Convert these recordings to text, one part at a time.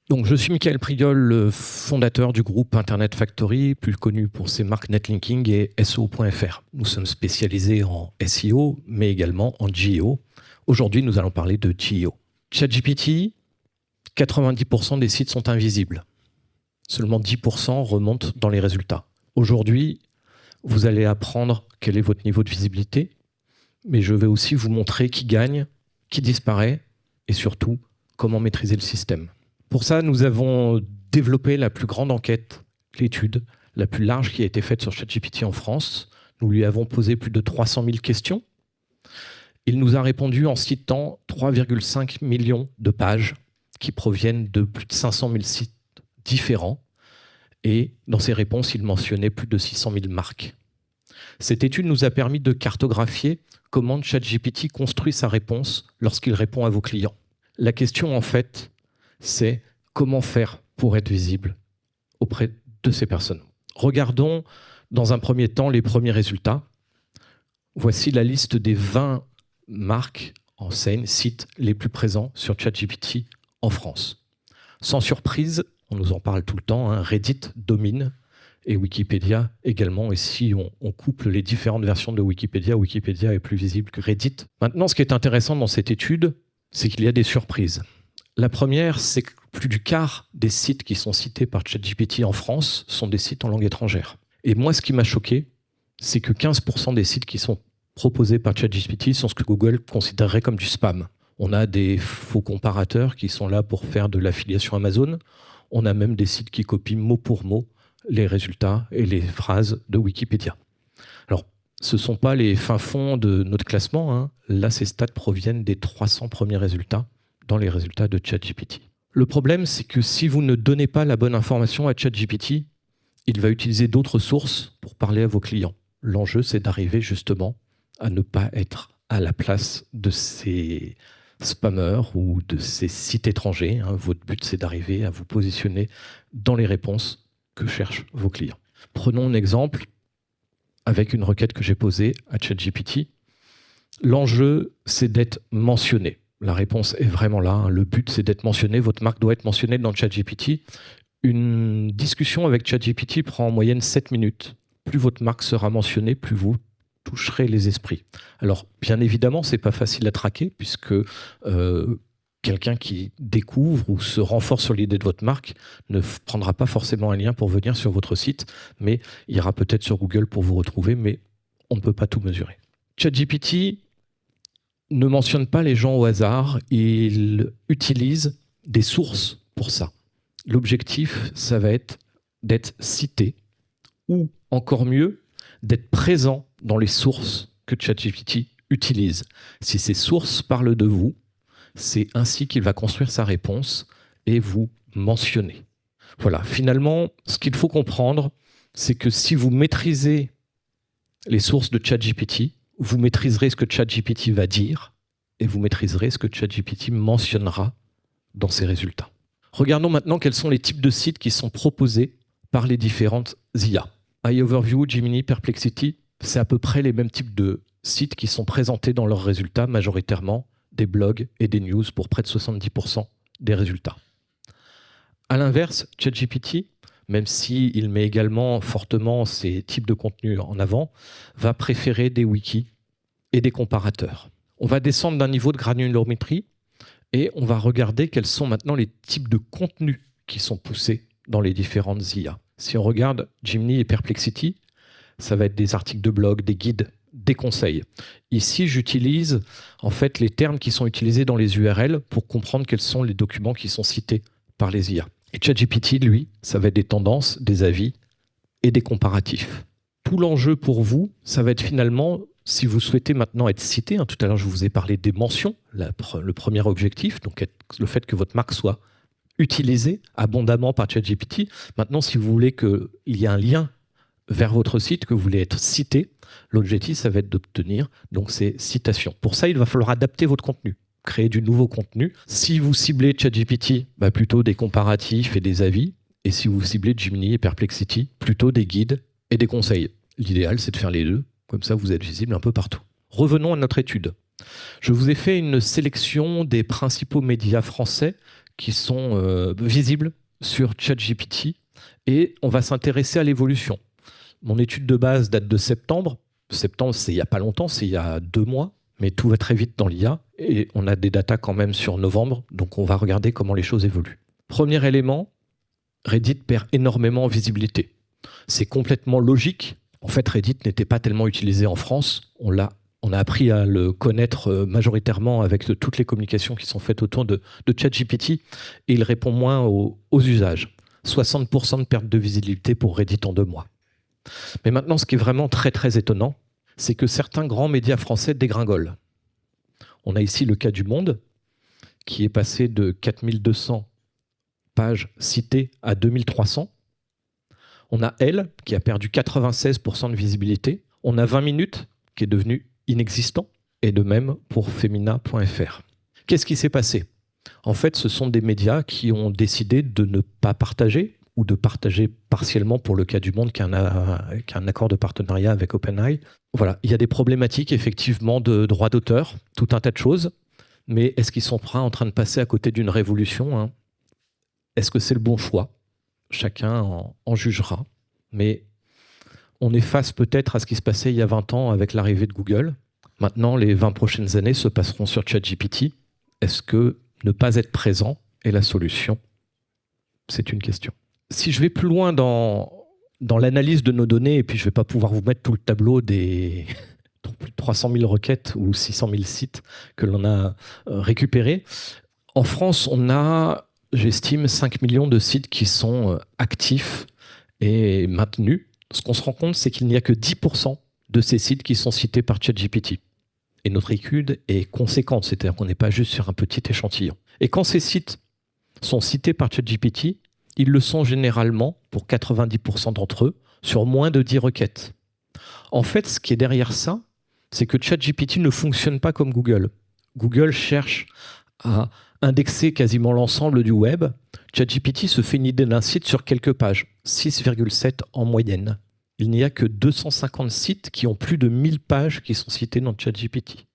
Donc, je suis Michael Priol, le fondateur du groupe Internet Factory, plus connu pour ses marques Netlinking et SEO.fr. Nous sommes spécialisés en SEO, mais également en GEO. Aujourd'hui, nous allons parler de GEO. ChatGPT, 90% des sites sont invisibles. Seulement 10% remontent dans les résultats. Aujourd'hui, vous allez apprendre quel est votre niveau de visibilité, mais je vais aussi vous montrer qui gagne, qui disparaît, et surtout, comment maîtriser le système. Pour ça, nous avons développé la plus grande enquête, l'étude la plus large qui a été faite sur ChatGPT en France. Nous lui avons posé plus de 300 000 questions. Il nous a répondu en citant 3,5 millions de pages qui proviennent de plus de 500 000 sites différents. Et dans ses réponses, il mentionnait plus de 600 000 marques. Cette étude nous a permis de cartographier comment ChatGPT construit sa réponse lorsqu'il répond à vos clients. La question, en fait, c'est comment faire pour être visible auprès de ces personnes. Regardons dans un premier temps les premiers résultats. Voici la liste des 20 marques, enseignes, sites les plus présents sur ChatGPT en France. Sans surprise, on nous en parle tout le temps, Reddit domine et Wikipédia également. Et si on couple les différentes versions de Wikipédia, Wikipédia est plus visible que Reddit. Maintenant, ce qui est intéressant dans cette étude, c'est qu'il y a des surprises. La première, c'est que plus du quart des sites qui sont cités par ChatGPT en France sont des sites en langue étrangère. Et moi, ce qui m'a choqué, c'est que 15% des sites qui sont proposés par ChatGPT sont ce que Google considérerait comme du spam. On a des faux comparateurs qui sont là pour faire de l'affiliation Amazon. On a même des sites qui copient mot pour mot les résultats et les phrases de Wikipédia. Alors, ce ne sont pas les fins fonds de notre classement. Là, ces stats proviennent des 300 premiers résultats dans les résultats de ChatGPT. Le problème, c'est que si vous ne donnez pas la bonne information à ChatGPT, il va utiliser d'autres sources pour parler à vos clients. L'enjeu, c'est d'arriver justement à ne pas être à la place de ces spammers ou de ces sites étrangers. Votre but, c'est d'arriver à vous positionner dans les réponses que cherchent vos clients. Prenons un exemple avec une requête que j'ai posée à ChatGPT. L'enjeu, c'est d'être mentionné. La réponse est vraiment là. Le but, c'est d'être mentionné. Votre marque doit être mentionnée dans ChatGPT. Une discussion avec ChatGPT prend en moyenne 7 minutes. Plus votre marque sera mentionnée, plus vous toucherez les esprits. Alors, bien évidemment, ce n'est pas facile à traquer puisque quelqu'un qui découvre ou se renforce sur l'idée de votre marque ne prendra pas forcément un lien pour venir sur votre site, mais il ira peut-être sur Google pour vous retrouver, mais on ne peut pas tout mesurer. ChatGPT ne mentionne pas les gens au hasard, il utilise des sources pour ça. L'objectif, ça va être d'être cité, ou encore mieux, d'être présent dans les sources que ChatGPT utilise. Si ces sources parlent de vous, c'est ainsi qu'il va construire sa réponse et vous mentionner. Voilà, finalement, ce qu'il faut comprendre, c'est que si vous maîtrisez les sources de ChatGPT, vous maîtriserez ce que ChatGPT va dire et vous maîtriserez ce que ChatGPT mentionnera dans ses résultats. Regardons maintenant quels sont les types de sites qui sont proposés par les différentes IA. iOverview, Gemini, Perplexity, c'est à peu près les mêmes types de sites qui sont présentés dans leurs résultats, majoritairement des blogs et des news pour près de 70% des résultats. À l'inverse, ChatGPT, même s'il met également fortement ces types de contenus en avant, va préférer des wikis et des comparateurs. On va descendre d'un niveau de granulométrie et on va regarder quels sont maintenant les types de contenus qui sont poussés dans les différentes IA. Si on regarde Gemini et Perplexity, ça va être des articles de blog, des guides, des conseils. Ici, j'utilise en fait les termes qui sont utilisés dans les URL pour comprendre quels sont les documents qui sont cités par les IA. Et ChatGPT, lui, ça va être des tendances, des avis et des comparatifs. Tout l'enjeu pour vous, ça va être finalement, si vous souhaitez maintenant être cité, tout à l'heure je vous ai parlé des mentions, le premier objectif, donc le fait que votre marque soit utilisée abondamment par ChatGPT. Maintenant, si vous voulez qu'il y ait un lien vers votre site, que vous voulez être cité, l'objectif, ça va être d'obtenir donc ces citations. Pour ça, il va falloir adapter votre contenu, créer du nouveau contenu. Si vous ciblez ChatGPT, plutôt des comparatifs et des avis. Et si vous ciblez Gemini et Perplexity, plutôt des guides et des conseils. L'idéal, c'est de faire les deux. Comme ça, vous êtes visible un peu partout. Revenons à notre étude. Je vous ai fait une sélection des principaux médias français qui sont visibles sur ChatGPT et on va s'intéresser à l'évolution. Mon étude de base date de septembre. Septembre, c'est il n'y a pas longtemps, c'est il y a 2 mois, mais tout va très vite dans l'IA et on a des datas quand même sur novembre, donc on va regarder comment les choses évoluent. Premier élément, Reddit perd énormément en visibilité. C'est complètement logique. En fait, Reddit n'était pas tellement utilisé en France. On a appris à le connaître majoritairement avec toutes les communications qui sont faites autour de ChatGPT et il répond moins aux usages. 60% de perte de visibilité pour Reddit en 2 mois. Mais maintenant, ce qui est vraiment très très étonnant, c'est que certains grands médias français dégringolent. On a ici le cas du Monde, qui est passé de 4200 pages citées à 2300. On a Elle, qui a perdu 96% de visibilité. On a 20 minutes, qui est devenu inexistant. Et de même pour Femina.fr. Qu'est-ce qui s'est passé ? En fait, ce sont des médias qui ont décidé de ne pas partager ou de partager partiellement pour le cas du Monde qui a un accord de partenariat avec OpenAI. Voilà, il y a des problématiques effectivement de droits d'auteur, tout un tas de choses, mais est-ce qu'ils sont en train de passer à côté d'une révolution, hein ? Est-ce que c'est le bon choix ? Chacun en jugera, mais on est face peut-être à ce qui se passait il y a 20 ans avec l'arrivée de Google. Maintenant, les 20 prochaines années se passeront sur ChatGPT. Est-ce que ne pas être présent est la solution ? C'est une question. Si je vais plus loin dans l'analyse de nos données, et puis je ne vais pas pouvoir vous mettre tout le tableau des plus de 300 000 requêtes ou 600 000 sites que l'on a récupérés, en France, on a, j'estime, 5 millions de sites qui sont actifs et maintenus. Ce qu'on se rend compte, c'est qu'il n'y a que 10% de ces sites qui sont cités par ChatGPT. Et notre étude est conséquente, c'est-à-dire qu'on n'est pas juste sur un petit échantillon. Et quand ces sites sont cités par ChatGPT, ils le sont généralement, pour 90% d'entre eux, sur moins de 10 requêtes. En fait, ce qui est derrière ça, c'est que ChatGPT ne fonctionne pas comme Google. Google cherche à indexer quasiment l'ensemble du web. ChatGPT se fait une idée d'un site sur quelques pages, 6,7 en moyenne. Il n'y a que 250 sites qui ont plus de 1000 pages qui sont cités dans ChatGPT.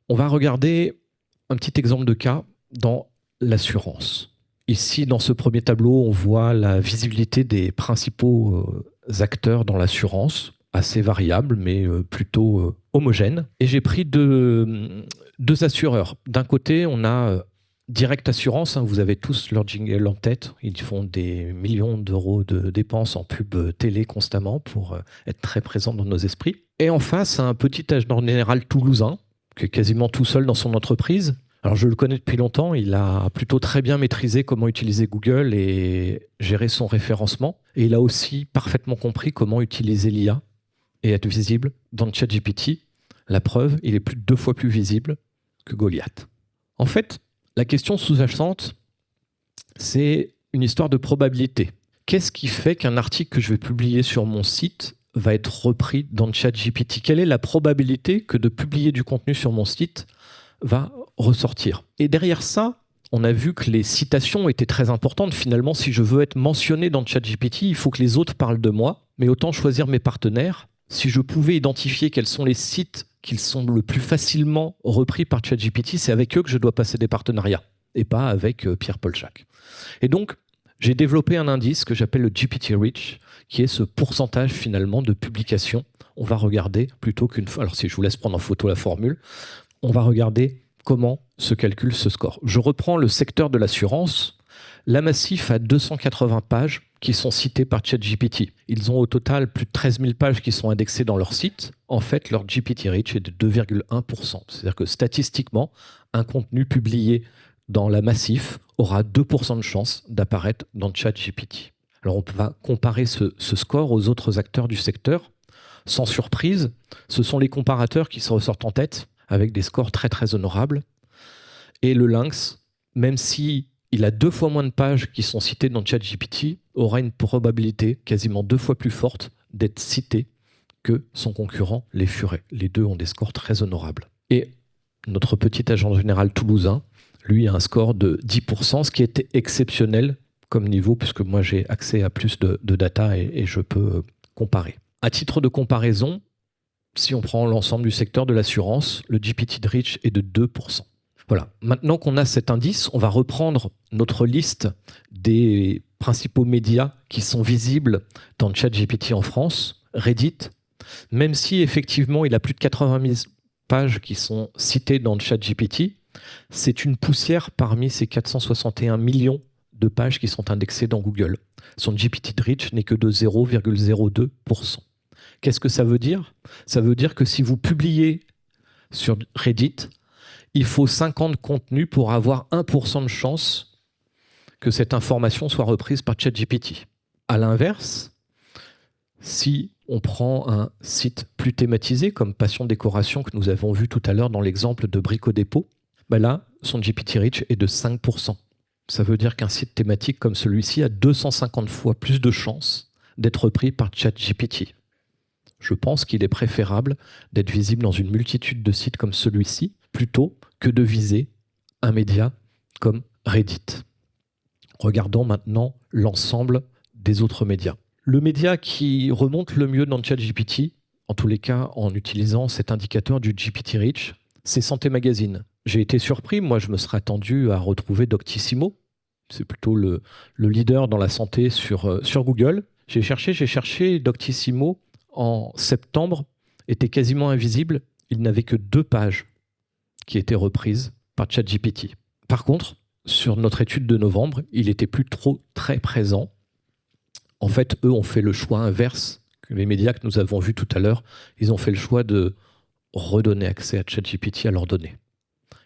On va regarder un petit exemple de cas dans l'assurance. Ici, dans ce premier tableau, on voit la visibilité des principaux acteurs dans l'assurance, assez variable, mais plutôt homogène. Et j'ai pris deux assureurs. D'un côté, on a Direct Assurance, hein, vous avez tous leur jingle en tête. Ils font des millions d'euros de dépenses en pub télé constamment pour être très présents dans nos esprits. Et en face, un petit agent général toulousain, qui est quasiment tout seul dans son entreprise. Alors je le connais depuis longtemps, il a plutôt très bien maîtrisé comment utiliser Google et gérer son référencement. Et il a aussi parfaitement compris comment utiliser l'IA et être visible dans ChatGPT. La preuve, il est plus de 2 fois plus visible que Goliath. En fait, la question sous-jacente, c'est une histoire de probabilité. Qu'est-ce qui fait qu'un article que je vais publier sur mon site va être repris dans ChatGPT ? Quelle est la probabilité que de publier du contenu sur mon site va ressortir ? Et derrière ça, on a vu que les citations étaient très importantes. Finalement, si je veux être mentionné dans ChatGPT, il faut que les autres parlent de moi, mais autant choisir mes partenaires. Si je pouvais identifier quels sont les sites qui sont le plus facilement repris par ChatGPT, c'est avec eux que je dois passer des partenariats, et pas avec Pierre-Paul Jacques. Et donc, j'ai développé un indice que j'appelle le GPT Reach, qui est ce pourcentage finalement de publication. On va regarder plutôt qu'une fois. Alors si je vous laisse prendre en photo la formule, on va regarder comment se calcule ce score. Je reprends le secteur de l'assurance. La Massif a 280 pages qui sont citées par ChatGPT. Ils ont au total plus de 13 000 pages qui sont indexées dans leur site. En fait, leur GPT Reach est de 2,1%. C'est-à-dire que statistiquement, un contenu publié dans la Massif aura 2% de chance d'apparaître dans ChatGPT. Alors on va comparer ce score aux autres acteurs du secteur. Sans surprise, ce sont les comparateurs qui se ressortent en tête, avec des scores très très honorables. Et le Lynx, même si il a 2 fois moins de pages qui sont citées dans ChatGPT, aura une probabilité quasiment 2 fois plus forte d'être cité que son concurrent, les Furets. Les deux ont des scores très honorables. Et notre petit agent général toulousain, lui, a un score de 10%, ce qui était exceptionnel comme niveau, puisque moi j'ai accès à plus de data et je peux comparer. À titre de comparaison, si on prend l'ensemble du secteur de l'assurance, le GPT Reach est de 2%. Voilà. Maintenant qu'on a cet indice, on va reprendre notre liste des principaux médias qui sont visibles dans ChatGPT en France, Reddit, même si effectivement il a plus de 80 000 pages qui sont citées dans ChatGPT, c'est une poussière parmi ces 461 millions de pages qui sont indexées dans Google. Son GPT-Rich n'est que de 0,02%. Qu'est-ce que ça veut dire? Ça veut dire que si vous publiez sur Reddit, il faut 50 contenus pour avoir 1% de chance que cette information soit reprise par ChatGPT. À l'inverse, si on prend un site plus thématisé comme Passion Décoration que nous avons vu tout à l'heure dans l'exemple de Brico Dépôt, ben là, son GPT-Rich est de 5%. Ça veut dire qu'un site thématique comme celui-ci a 250 fois plus de chances d'être repris par ChatGPT. Je pense qu'il est préférable d'être visible dans une multitude de sites comme celui-ci plutôt que de viser un média comme Reddit. Regardons maintenant l'ensemble des autres médias. Le média qui remonte le mieux dans ChatGPT, en tous les cas en utilisant cet indicateur du GPT-Rich, c'est Santé Magazine. J'ai été surpris, moi je me serais attendu à retrouver Doctissimo. C'est plutôt le leader dans la santé sur Google. J'ai cherché, Doctissimo en septembre était quasiment invisible. Il n'avait que 2 pages qui étaient reprises par ChatGPT. Par contre, sur notre étude de novembre, il était plus trop très présent. En fait, eux ont fait le choix inverse que les médias que nous avons vus tout à l'heure. Ils ont fait le choix de redonner accès à ChatGPT à leurs données.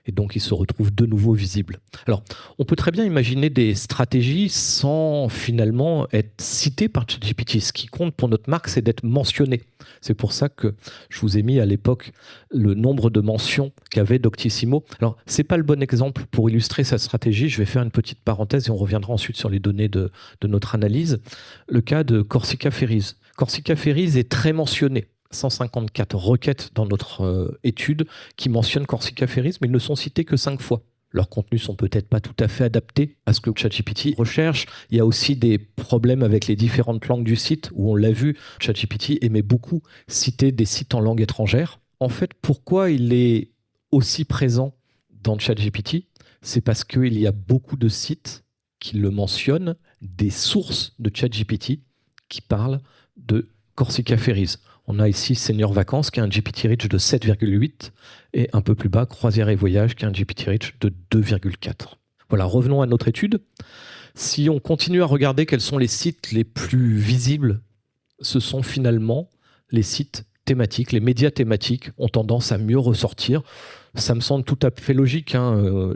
Et donc, ils se retrouvent de nouveau visibles. Alors, on peut très bien imaginer des stratégies sans finalement être cité par ChatGPT. Ce qui compte pour notre marque, c'est d'être mentionné. C'est pour ça que je vous ai mis à l'époque le nombre de mentions qu'avait Doctissimo. Alors, ce n'est pas le bon exemple pour illustrer sa stratégie. Je vais faire une petite parenthèse et on reviendra ensuite sur les données de notre analyse. Le cas de Corsica Ferries. Corsica Ferries est très mentionné. 154 requêtes dans notre étude qui mentionnent Corsica Ferries, mais ils ne sont cités que 5 fois. Leurs contenus sont peut-être pas tout à fait adaptés à ce que ChatGPT recherche. Il y a aussi des problèmes avec les différentes langues du site, où on l'a vu, ChatGPT aimait beaucoup citer des sites en langue étrangère. En fait, pourquoi il est aussi présent dans ChatGPT? C'est parce qu'il y a beaucoup de sites qui le mentionnent, des sources de ChatGPT qui parlent de Corsica Ferries. On a ici Senior Vacances qui a un GPT-Rich de 7,8 et un peu plus bas, Croisière et Voyage qui a un GPT-Rich de 2,4. Voilà, revenons à notre étude. Si on continue à regarder quels sont les sites les plus visibles, ce sont finalement les sites thématiques. Les médias thématiques ont tendance à mieux ressortir. Ça me semble tout à fait logique.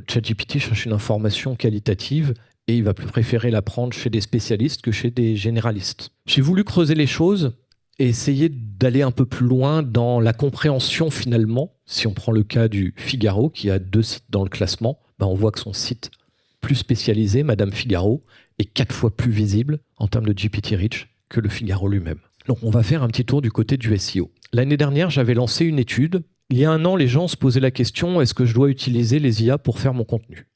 ChatGPT cherche une information qualitative et il va plus préférer la prendre chez des spécialistes que chez des généralistes. J'ai voulu creuser les choses et essayer d'aller un peu plus loin dans la compréhension finalement. Si on prend le cas du Figaro, qui a 2 sites dans le classement, on voit que son site plus spécialisé, Madame Figaro, est 4 fois plus visible en termes de GPT-Rich que le Figaro lui-même. Donc on va faire un petit tour du côté du SEO. L'année dernière, j'avais lancé une étude. Il y a 1 an, les gens se posaient la question, est-ce que je dois utiliser les IA pour faire mon contenu ?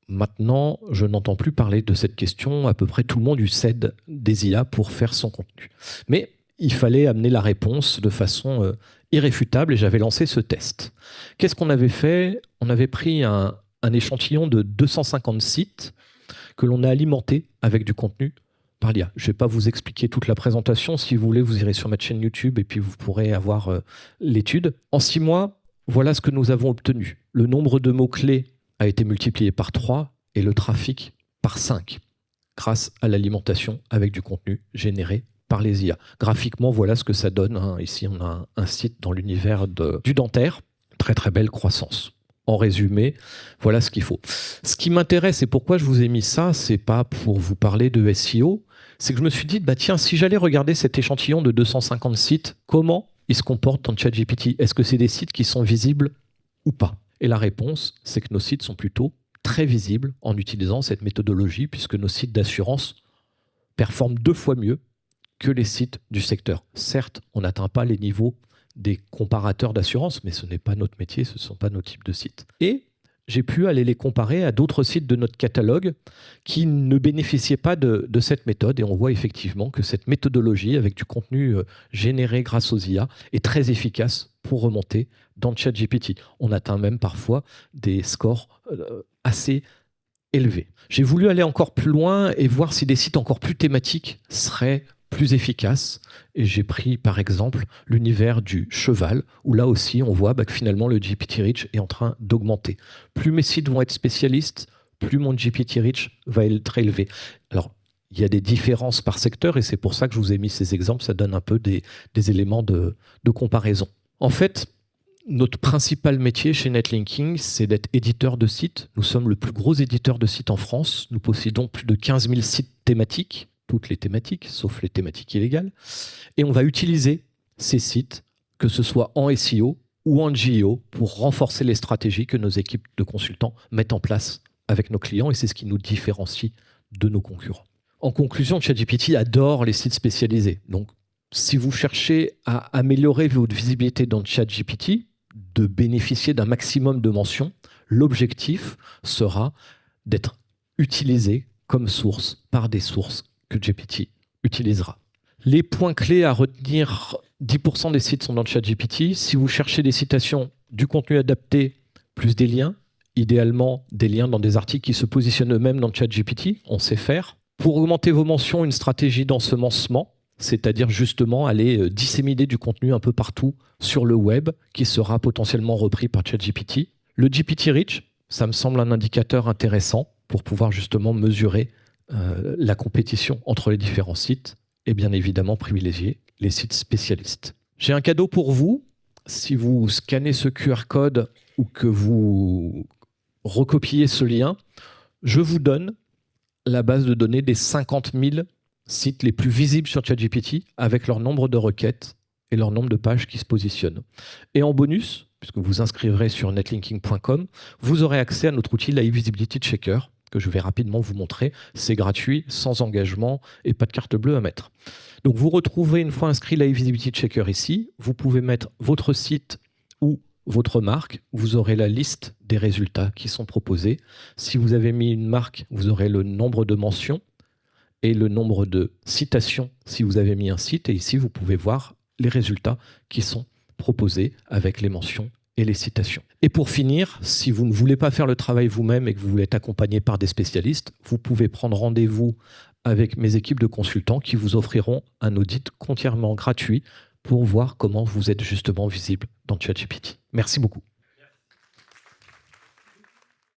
Maintenant, je n'entends plus parler de cette question. À peu près tout le monde cède des IA pour faire son contenu. Mais il fallait amener la réponse de façon irréfutable et j'avais lancé ce test. Qu'est-ce qu'on avait fait? On avait pris un échantillon de 250 sites que l'on a alimenté avec du contenu par l'IA. Je ne vais pas vous expliquer toute la présentation. Si vous voulez, vous irez sur ma chaîne YouTube et puis vous pourrez avoir l'étude. En 6 mois, voilà ce que nous avons obtenu. Le nombre de mots-clés a été multiplié par 3 et le trafic par 5 grâce à l'alimentation avec du contenu généré par les IA. Graphiquement, voilà ce que ça donne. Ici, on a un site dans l'univers du dentaire. Très, très belle croissance. En résumé, voilà ce qu'il faut. Ce qui m'intéresse et pourquoi je vous ai mis ça, c'est pas pour vous parler de SEO, c'est que je me suis dit, tiens, si j'allais regarder cet échantillon de 250 sites, comment ils se comportent dans ChatGPT? Est-ce que c'est des sites qui sont visibles ou pas? Et la réponse, c'est que nos sites sont plutôt très visibles en utilisant cette méthodologie, puisque nos sites d'assurance performent 2 fois mieux que les sites du secteur. Certes, on n'atteint pas les niveaux des comparateurs d'assurance, mais ce n'est pas notre métier, ce ne sont pas nos types de sites. Et j'ai pu aller les comparer à d'autres sites de notre catalogue qui ne bénéficiaient pas de cette méthode. Et on voit effectivement que cette méthodologie, avec du contenu généré grâce aux IA, est très efficace pour remonter dans ChatGPT. On atteint même parfois des scores assez élevés. J'ai voulu aller encore plus loin et voir si des sites encore plus thématiques seraient plus efficaces. Et j'ai pris par exemple l'univers du cheval, où là aussi on voit que finalement le GPT-Rich est en train d'augmenter. Plus mes sites vont être spécialistes, plus mon GPT-Rich va être élevé. Alors, il y a des différences par secteur et c'est pour ça que je vous ai mis ces exemples, ça donne un peu des éléments de comparaison. En fait, notre principal métier chez Netlinking, c'est d'être éditeur de sites. Nous sommes le plus gros éditeur de sites en France. Nous possédons plus de 15 000 sites thématiques, toutes les thématiques, sauf les thématiques illégales. Et on va utiliser ces sites, que ce soit en SEO ou en GEO, pour renforcer les stratégies que nos équipes de consultants mettent en place avec nos clients. Et c'est ce qui nous différencie de nos concurrents. En conclusion, ChatGPT adore les sites spécialisés. Donc, si vous cherchez à améliorer votre visibilité dans ChatGPT, de bénéficier d'un maximum de mentions, l'objectif sera d'être utilisé comme source par des sources que GPT utilisera. Les points clés à retenir, 10% des sites sont dans ChatGPT. Si vous cherchez des citations, du contenu adapté, plus des liens, idéalement des liens dans des articles qui se positionnent eux-mêmes dans ChatGPT, on sait faire. Pour augmenter vos mentions, une stratégie d'ensemencement, c'est-à-dire justement aller disséminer du contenu un peu partout sur le web qui sera potentiellement repris par ChatGPT. Le GPT-Rich, ça me semble un indicateur intéressant pour pouvoir justement mesurer la compétition entre les différents sites et bien évidemment privilégier les sites spécialistes. J'ai un cadeau pour vous. Si vous scannez ce QR code ou que vous recopiez ce lien, je vous donne la base de données des 50 000 sites les plus visibles sur ChatGPT avec leur nombre de requêtes et leur nombre de pages qui se positionnent. Et en bonus, puisque vous inscriverez sur netlinking.com, vous aurez accès à notre outil Live Visibility Checker que je vais rapidement vous montrer. C'est gratuit, sans engagement et pas de carte bleue à mettre. Donc vous retrouvez une fois inscrit Live Visibility Checker ici. Vous pouvez mettre votre site ou votre marque. Vous aurez la liste des résultats qui sont proposés. Si vous avez mis une marque, vous aurez le nombre de mentions et le nombre de citations si vous avez mis un site. Et ici, vous pouvez voir les résultats qui sont proposés avec les mentions et les citations. Et pour finir, si vous ne voulez pas faire le travail vous-même et que vous voulez être accompagné par des spécialistes, vous pouvez prendre rendez-vous avec mes équipes de consultants qui vous offriront un audit entièrement gratuit pour voir comment vous êtes justement visible dans ChatGPT. Merci beaucoup.